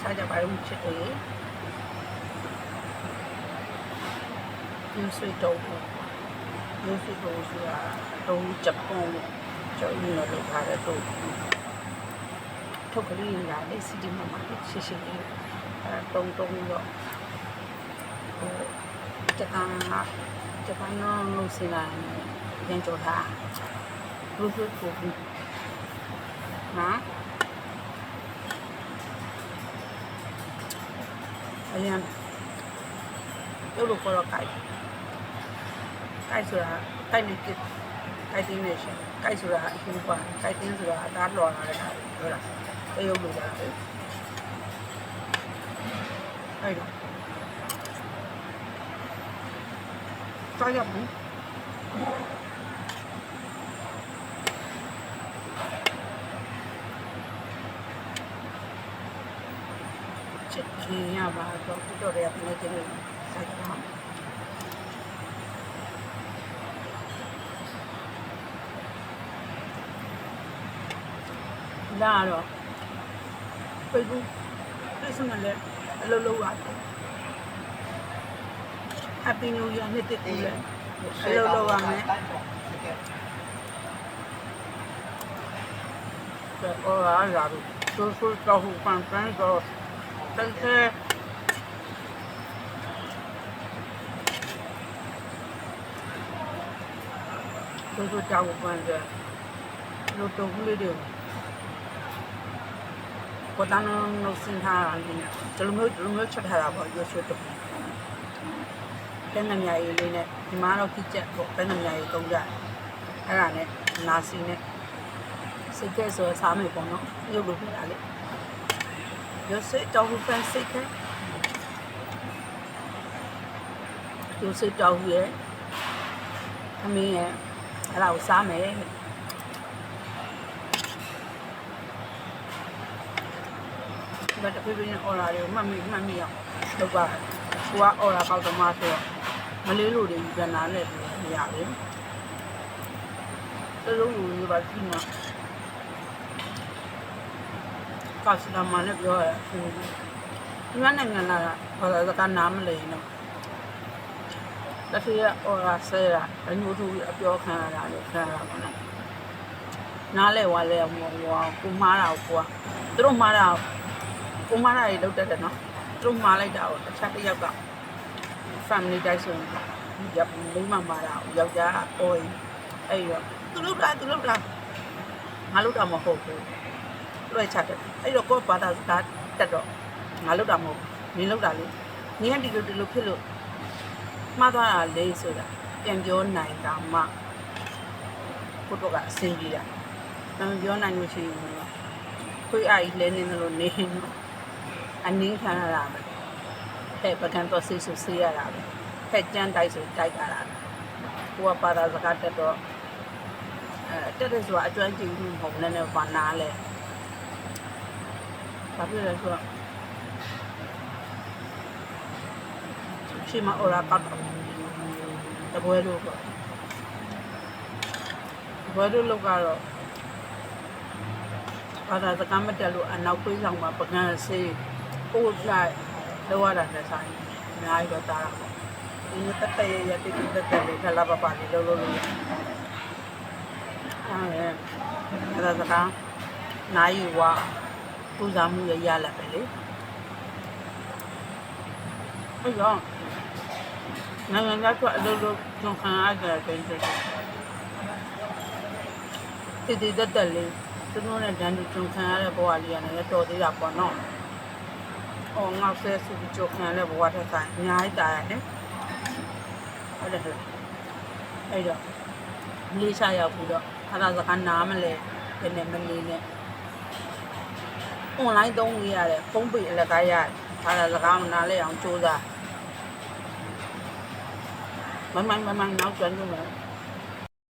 စားကြပါဦးချစ်တယ်ဒီဆွေတော့ဒီဆွေတော့ဆိုတာတော့ဂျပန်လို့ကျောင်းရင်းလောက်ထားတဲ့တော့ထုတ်ကလေးလာလေးစီဒီမှာရှိရှိလေးတုံတော့ဂျပန်လို့စီလာရင်ကြောထားလို့ဆိုဘူးနော်အရင်တို့ကိုတော့ကြိုက်ဆိုတာကြိုက်နေကြိုက်တင်းနေရှင်ကြိုက်ဆိုတာအရင်ကကြိုက်တင်းဆိုတာအသားလော်လာတဲ့ခါဟုတ်လားတရုပ်လိုတာလေအဲ့တော့စားရဘူးချစ်ခင်ရပါတော့တော်ရပြနေကြတယ်စားကြပါလာတော့ပြေဘူးပြစမလဲအလုံးလုံးရတယ် Happy New Year နှစ်တည်းကူလဲအလုံးလုံးရမယ်အော်လာတော့ဆိုတော့ဟိုပန်တော့တက်တဲ့ဆိုကြောက်ပန်တဲ့လို့တော့ကလေးတွေကိုတန်းလို့စင်ထားတာလေဒီလိုမျိုးချက်ထားတာပေါ့ရွှေရွှေတော့တဲ့နမြာရေးလေးနဲ့ဒီမှာတော့ခိချက်ပေါ့တဲ့နမြာရေးတုံးကြအဲ့ဒါနဲ့နာစီနဲ့စိတ်ကဲဆိုစားမယ်ပေါ့နော်ရုပ်လို့ပြတာလေရွှေတော့ဖန်စိတ်ကဲရွှေတော့ရဲ့အမင်းရဲ့အဲ့ဒါကိုစားမယ်ဒါတပြည့်ပြည့်နဲ့အော်လာတွေကိုမှတ်မိအောင်လုပ်ပါကိုကအော်လာပေါက်သမားဆိုတော့မလေးလိုတွေပြန်လာနဲ့မရဘူးတလုံးလိုပါကြည့်မှာကာစတမန်နဲ့ပြောရဒီမှာနိုင်ငံလာဘာသာစကားနားမလည်နော်တတိယအော်လာဆဲတာအညို့သူအပြောခံရတာလို့ခံရတာပေါ့နော်နားလဲဝါလဲဟိုကိုမားတာကိုကသူတို့မားတာကိုမလာရေလောက်တတ်တယ်နော်သူတို့မှားလိုက်တာကိုတခြားတစ်ယောက်က family တိုင်းဆိုရင်ရပ်မိမမှာတာယောက်ျားအော်အဲ့တော့သူလောက်တာငါလောက်တာမဟုတ်ဘူးလွှဲချတယ်အဲ့တော့ကိုဘာသာစကားတက်တော့ငါလောက်တာမဟုတ်နင်းလောက်တာလေနင်းကဒီလိုဖြစ်လို့မှားသွားတာလေဆိုတာပြန်ပြောနိုင်တာမှကိုတော့ကအဆင်ပြေတာပြောနိုင်လို့ရှိရင်ခွေးအားကြီးလဲနေလို့နေနော်အနင်းခံရတာပဲဟဲ့ပကံတော့ဆေးဆိုဆေးရတာပဲဟဲ့ကြမ်းတိုက်ဆိုတိုက်ရတာကိုကပါတာစကားတက်တော့တက်တဲ့ဆိုတာအကျွမ်းကျင်မှုမဟုတ်နဲ့ဘာနာလဲဘာဖြစ်လဲဆိုတော့ရှိမအော်ရာပတ်တပွဲလို့ပေါ့ဘွယ်လို့လောက်ကတော့ဘာသာစကားမတက်လို့အနောက်ခွေးဆောင်မှာပကံဆေးပို့လိုက်လောရတာနဲ့ဆိုင်အများကြီးတော့တားတာပေါ့ဒီတက်တက်ရတိတိတက်တက်လေးခလာပါပါလေးလို့အဲ့ဒါစကားနိုင်ယူဝပူဇော်မှုရလာပဲလေအဲ့တော့နိုင်ငံသားကအလုပ်လုပ်ကြုံခံရတဲ့တဲ့တိတက်တက်လေးသူတို့နဲ့တန်းတူကြုံခံရတဲ့ဘဝလေးရတယ်တော်သေးတာပေါ့နော်။အော်ငါဆဲစုကြုံခံရတဲ့ဘဝထက်ဆိုင်အများကြီးတာရတယ်။ဟုတ်တယ်အဲ့တော့လေးစားရောက်ပြီးတော့ဘာသာစကားနားမလဲဘယ်နဲ့မနေနဲ့ online သုံးလို့ရတယ်ဖုန်းပေအလကားရတယ်ဘာသာစကားမနားလဲအောင်စူးစမ်းမမှန်နောက်ကျွမ်းကြည့်မယ်